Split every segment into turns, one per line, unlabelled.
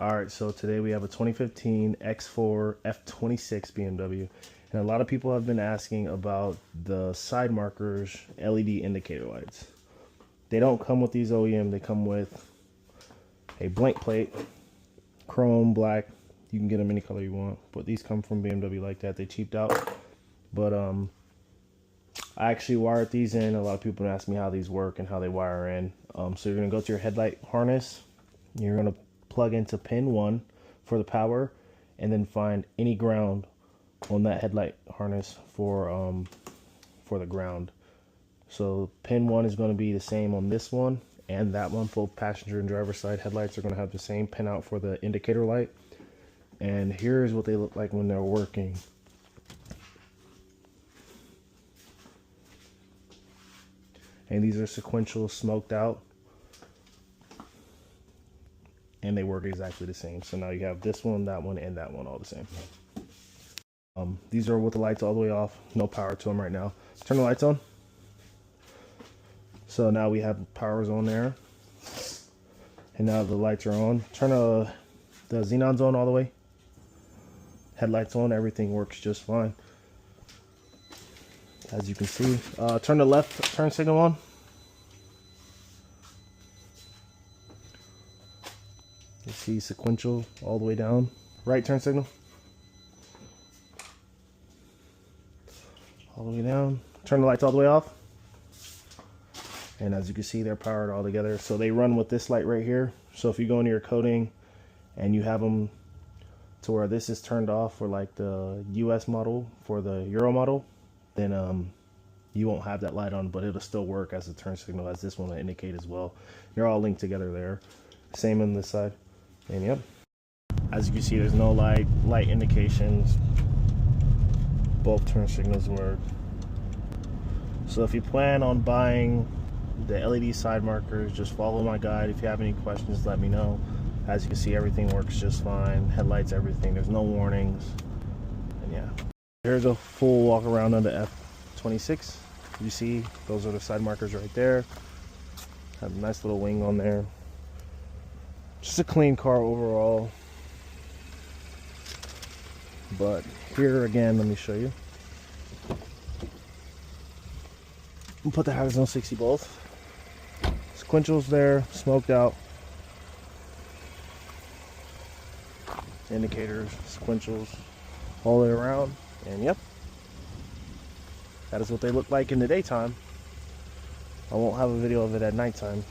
Alright, so today we have a 2015 X4 F26 BMW. And a lot of people have been asking about the side markers LED indicator lights. They don't come with these OEM, they come with a blank plate, chrome, black. You can get them any color you want, but these come from BMW like that. They cheaped out. But I actually wired these in. A lot of people ask me how these work and how they wire in. So you're gonna go to your headlight harness. You're gonna plug into pin 1 for the power, and then find any ground on that headlight harness for the ground. So pin 1 is going to be the same on this one and that one. Both passenger and driver side headlights are going to have the same pin out for the indicator light. And here's what they look like when they're working. And these are sequential, smoked out, and they work exactly the same. So now you have this one, and that one all the same. These are with the lights all the way off, no power to them right now. Turn the lights on. So now we have powers on there, and now the lights are on. Turn the xenons on all the way. Headlights on, everything works just fine. As you can see, turn the left turn signal on. You see sequential all the way down. Right turn signal. All the way down. Turn the lights all the way off. And as you can see, they're powered all together. So they run with this light right here. So if you go into your coding and you have them to where this is turned off for like the US model, for the Euro model, then you won't have that light on, but it'll still work as a turn signal, as this one will indicate as well. They're all linked together there. Same on this side. And yep, as you can see, there's no light indications. Both turn signals work. So if you plan on buying the LED side markers, just follow my guide. If you have any questions, let me know. As you can see, everything works just fine. Headlights, everything. There's no warnings. And yeah, here's a full walk around on the F26. You see, those are the side markers right there. Have a nice little wing on there. Just a clean car overall. But here again, let me show you. We'll put the hazards on 60 both. Sequentials there, smoked out. Indicators, sequentials, all the way around. And yep, that is what they look like in the daytime. I won't have a video of it at nighttime,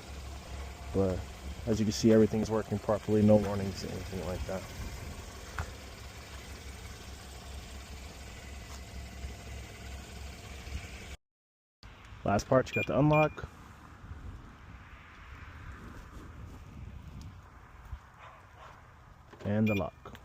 but as you can see, everything's working properly, no warnings, anything like that. Last part, you got the unlock. And the lock.